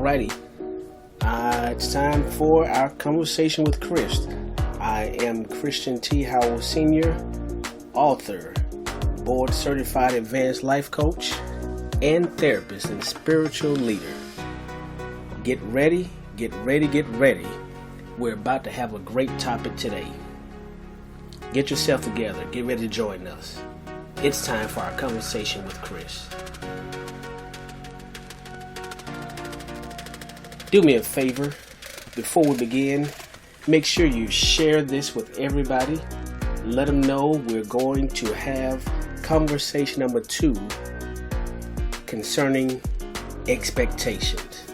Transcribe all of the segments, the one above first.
Alrighty, it's time for our conversation with Chris. I am Christian T. Howell Sr., author, board certified advanced life coach, and therapist and spiritual leader. Get ready, get ready, get ready. We're about to have a great topic today. Get yourself together, get ready to join us. It's time for our conversation with Chris. Do me a favor, before we begin, make sure you share this with everybody. Let them know we're going to have conversation number 2 concerning expectations.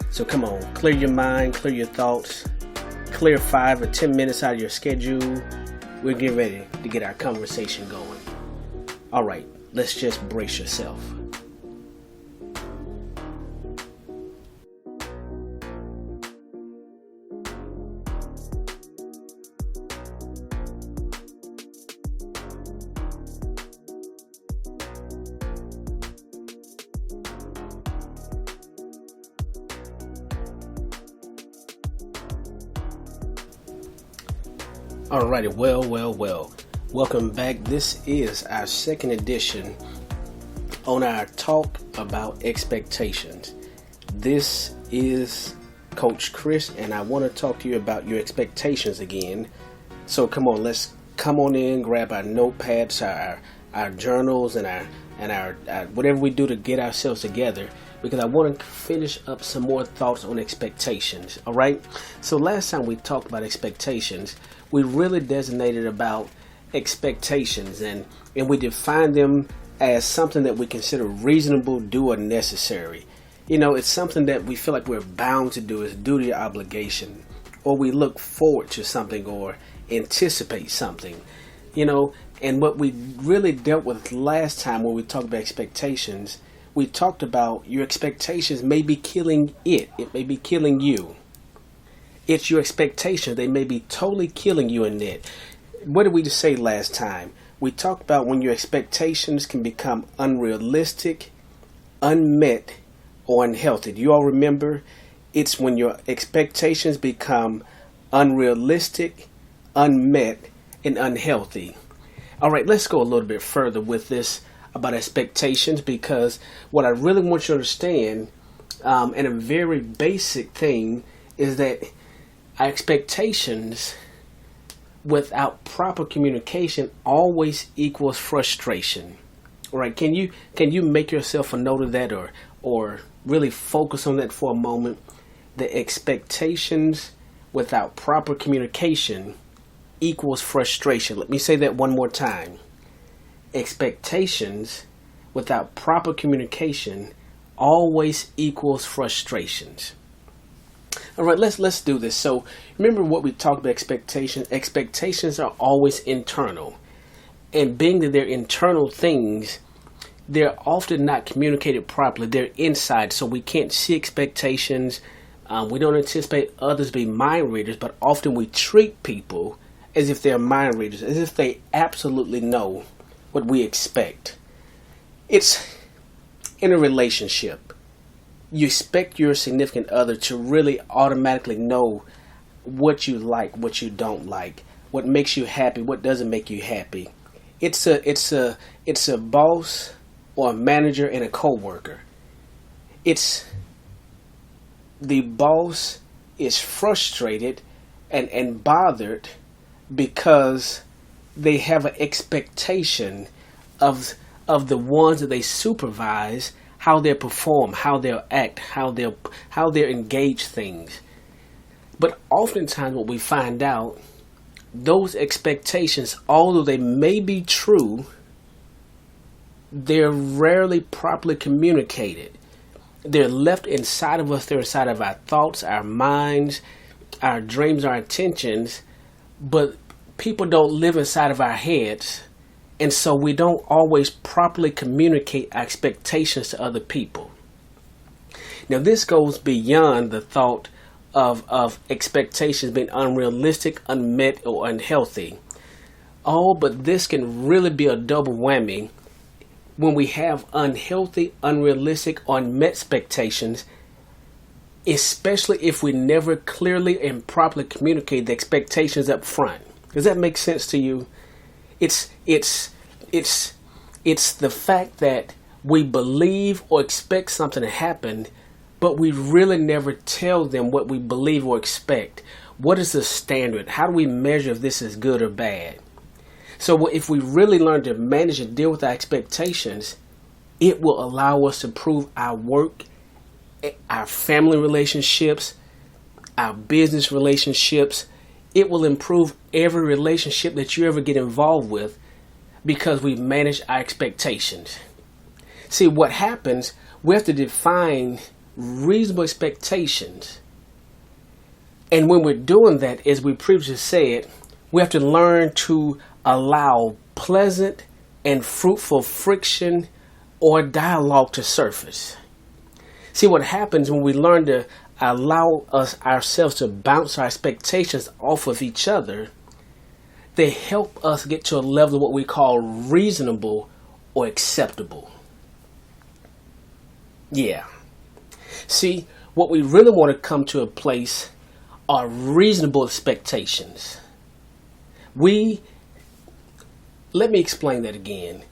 So come on, clear your mind, clear your thoughts, clear 5 or 10 minutes out of your schedule. We're getting ready to get our conversation going. All right, let's just brace yourself. Alrighty, well. Welcome back. This is our second edition on our talk about expectations. This is Coach Chris, and I want to talk to you about your expectations again. So come on, let's come on in, grab our notepads, our journals, and our whatever we do to get ourselves together, because I want to finish up some more thoughts on expectations. All right. So last time we talked about expectations, we really designated about expectations and we define them as something that we consider reasonable, due, or necessary. You know, it's something that we feel like we're bound to do, as duty or obligation, or we look forward to something or anticipate something, you know. And what we really dealt with last time when we talked about expectations, we talked about your expectations may be killing it may be killing you. It's your expectations. They may be totally killing you in it. What did we just say last time? We talked about when your expectations can become unrealistic, unmet, or unhealthy. Do you all remember? It's when your expectations become unrealistic, unmet, and unhealthy. All right, let's go a little bit further with this about expectations, because what I really want you to understand, and a very basic thing, is that our expectations without proper communication always equals frustration. All right, can you make yourself a note of that, or really focus on that for a moment? The expectations without proper communication equals frustration. Let me say that one more time. Expectations without proper communication always equals frustrations. All right, let's do this. So remember what we talked about expectations. Expectations are always internal. And being that they're internal things, they're often not communicated properly. They're inside, so we can't see expectations. We don't anticipate others be mind readers, but often we treat people as if they're mind readers, as if they absolutely know what we expect. It's in a relationship. You expect your significant other to really automatically know what you like, what you don't like, what makes you happy, what doesn't make you happy. It's a boss or a manager and a coworker. It's the boss is frustrated and bothered because they have an expectation of the ones that they supervise, how they'll perform, how they'll act, how they'll engage things. But oftentimes what we find out, those expectations, although they may be true, they're rarely properly communicated. They're left inside of us. They're inside of our thoughts, our minds, our dreams, our intentions. But people don't live inside of our heads. And so we don't always properly communicate our expectations to other people. Now, this goes beyond the thought of expectations being unrealistic, unmet, or unhealthy. Oh, but this can really be a double whammy when we have unhealthy, unrealistic, or unmet expectations especially if we never clearly and properly communicate the expectations up front. Does that make sense to you? It's the fact that we believe or expect something to happen, but we really never tell them what we believe or expect. What is the standard? How do we measure if this is good or bad? So if we really learn to manage and deal with our expectations, it will allow us to improve our work, our family relationships, our business relationships. It will improve every relationship that you ever get involved with because we manage our expectations. See, what happens, we have to define reasonable expectations. And when we're doing that, as we previously said, we have to learn to allow pleasant and fruitful friction or dialogue to surface. See, what happens when we learn to allow ourselves to bounce our expectations off of each other, they help us get to a level of what we call reasonable or acceptable. Yeah. See, what we really want to come to a place are reasonable expectations. Let me explain that again.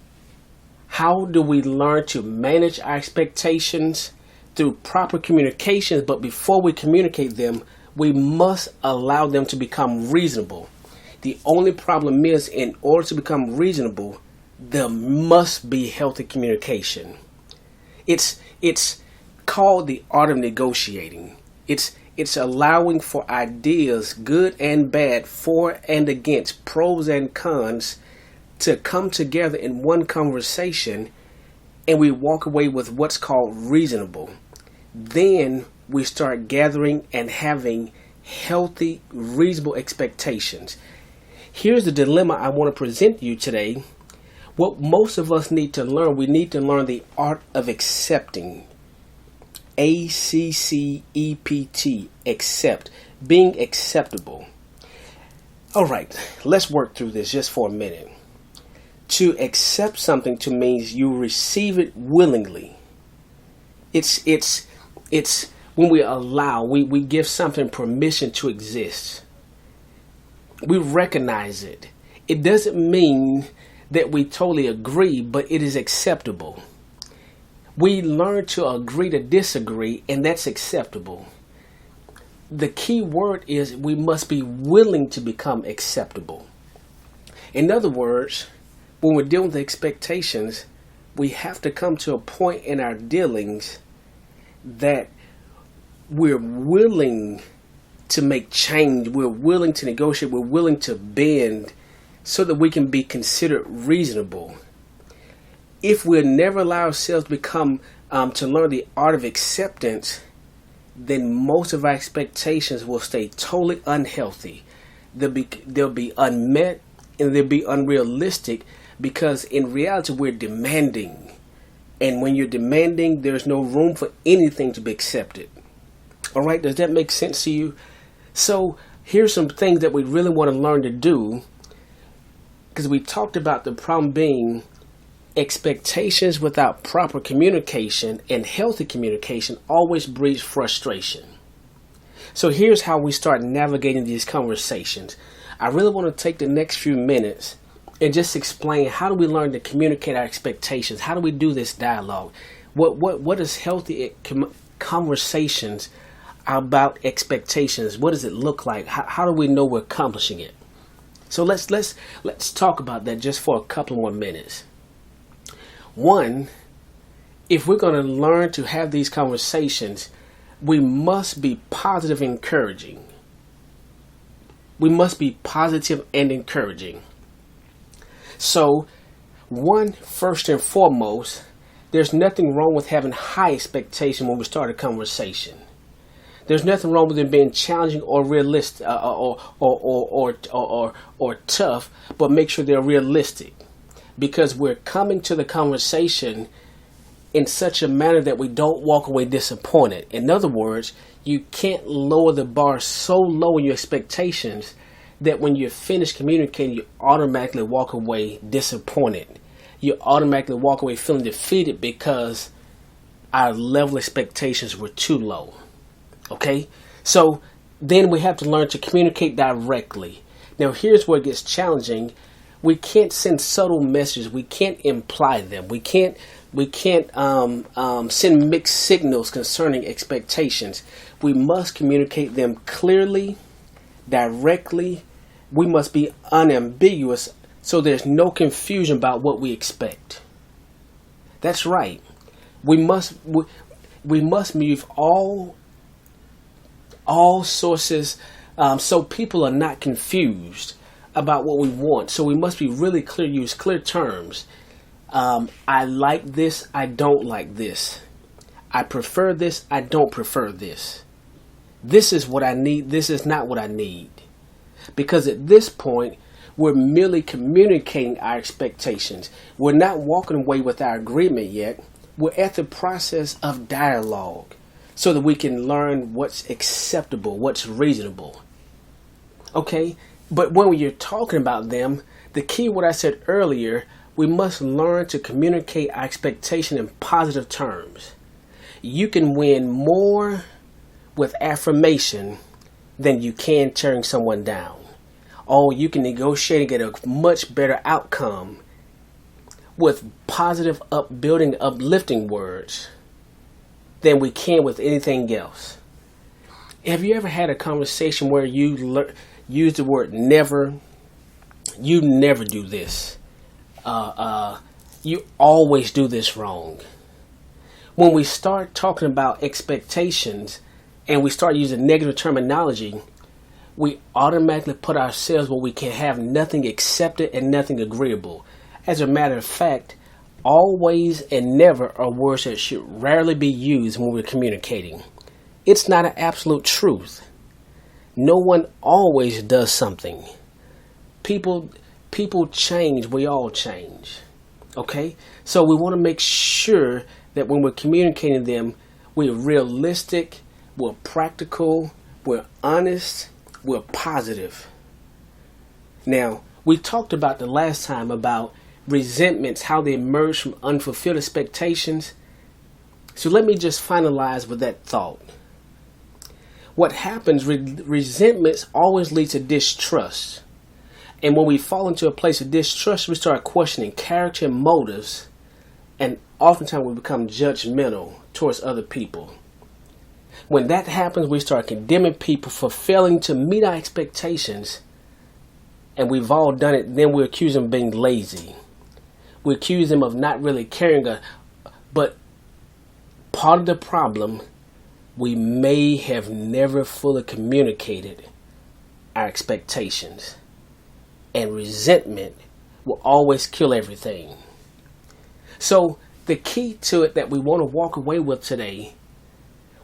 How do we learn to manage our expectations? Through proper communications, but before we communicate them, we must allow them to become reasonable. The only problem is, in order to become reasonable, there must be healthy communication. It's called the art of negotiating. It's allowing for ideas, good and bad, for and against, pros and cons, to come together in one conversation, and we walk away with what's called reasonable. Then we start gathering and having healthy, reasonable expectations. Here's the dilemma I want to present to you today. What most of us need to learn, we need to learn the art of accepting. ACCEPT, accept, being acceptable. All right, let's work through this just for a minute. To accept something to means you receive it willingly. It's when we allow, we give something permission to exist. We recognize it. It doesn't mean that we totally agree, but it is acceptable. We learn to agree to disagree, and that's acceptable. The key word is we must be willing to become acceptable. In other words, when we're dealing with expectations, we have to come to a point in our dealings that we're willing to make change, we're willing to negotiate, we're willing to bend so that we can be considered reasonable. If we never allow ourselves to become, to learn the art of acceptance, then most of our expectations will stay totally unhealthy. They'll be unmet and they'll be unrealistic because in reality we're demanding. And when you're demanding, there's no room for anything to be accepted. All right, does that make sense to you? So here's some things that we really want to learn to do, because we talked about the problem being expectations without proper communication, and healthy communication always breeds frustration. So here's how we start navigating these conversations. I really want to take the next few minutes and just explain, how do we learn to communicate our expectations? How do we do this dialogue? What is healthy conversations about expectations? What does it look like? How do we know we're accomplishing it? So let's talk about that just for a couple more minutes. One, if we're going to learn to have these conversations, we must be positive and encouraging. We must be positive and encouraging. So, first and foremost, there's nothing wrong with having high expectation when we start a conversation. There's nothing wrong with it being challenging or realistic or tough, but make sure they're realistic, because we're coming to the conversation in such a manner that we don't walk away disappointed. In other words, you can't lower the bar so low in your expectations that when you're finished communicating, you automatically walk away disappointed. You automatically walk away feeling defeated because our level of expectations were too low. Okay? So then we have to learn to communicate directly. Now, here's where it gets challenging. We can't send subtle messages. We can't imply them. We can't send mixed signals concerning expectations. We must communicate them clearly, directly. We must be unambiguous so there's no confusion about what we expect. That's right. We must move all sources so people are not confused about what we want. So we must be really clear, use clear terms. I like this, I don't like this. I prefer this, I don't prefer this. This is what I need, this is not what I need. Because at this point, we're merely communicating our expectations. We're not walking away with our agreement yet. We're at the process of dialogue so that we can learn what's acceptable, what's reasonable. Okay? But when you're talking about them, the key, what I said earlier, we must learn to communicate our expectation in positive terms. You can win more with affirmation than you can tearing someone down. Or you can negotiate and get a much better outcome with positive, upbuilding, uplifting words than we can with anything else. Have you ever had a conversation where you use the word never? You never do this. You always do this wrong. When we start talking about expectations and we start using negative terminology, we automatically put ourselves where we can have nothing accepted and nothing agreeable. As a matter of fact, always and never are words that should rarely be used when we're communicating. It's not an absolute truth. No one always does something. People change, we all change. Okay? So we want to make sure that when we're communicating them, we're realistic, we're practical, we're honest, we're positive. Now, we talked about the last time about resentments, how they emerge from unfulfilled expectations. So let me just finalize with that thought. What happens, resentments always lead to distrust. And when we fall into a place of distrust, we start questioning character and motives. And oftentimes we become judgmental towards other people. When that happens, we start condemning people for failing to meet our expectations. And we've all done it. Then we accuse them of being lazy. We accuse them of not really caring. But part of the problem, we may have never fully communicated our expectations. And resentment will always kill everything. So the key to it that we want to walk away with today,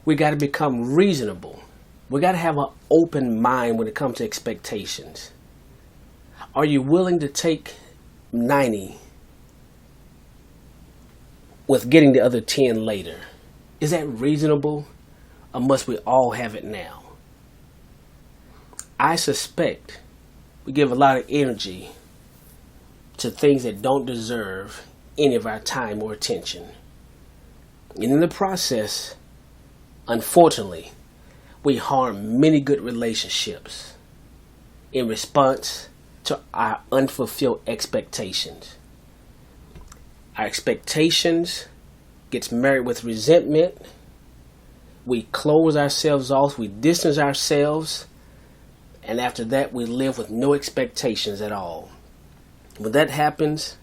we got to become reasonable. We got to have an open mind when it comes to expectations. Are you willing to take 90 with getting the other 10 later? Is that reasonable, or must we all have it now? I suspect we give a lot of energy to things that don't deserve any of our time or attention. And in the process, unfortunately, we harm many good relationships in response to our unfulfilled expectations. Our expectations gets married with resentment. We close ourselves off, we distance ourselves, and after that we live with no expectations at all. When that happens,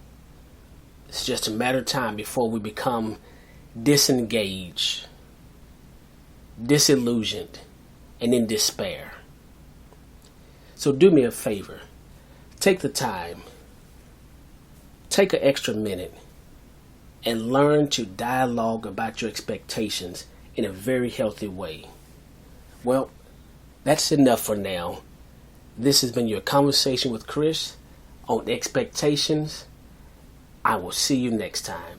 it's just a matter of time before we become disengaged, disillusioned, and in despair. So do me a favor. Take the time. Take an extra minute and learn to dialogue about your expectations in a very healthy way. Well, that's enough for now. This has been your conversation with Chris on expectations. I will see you next time.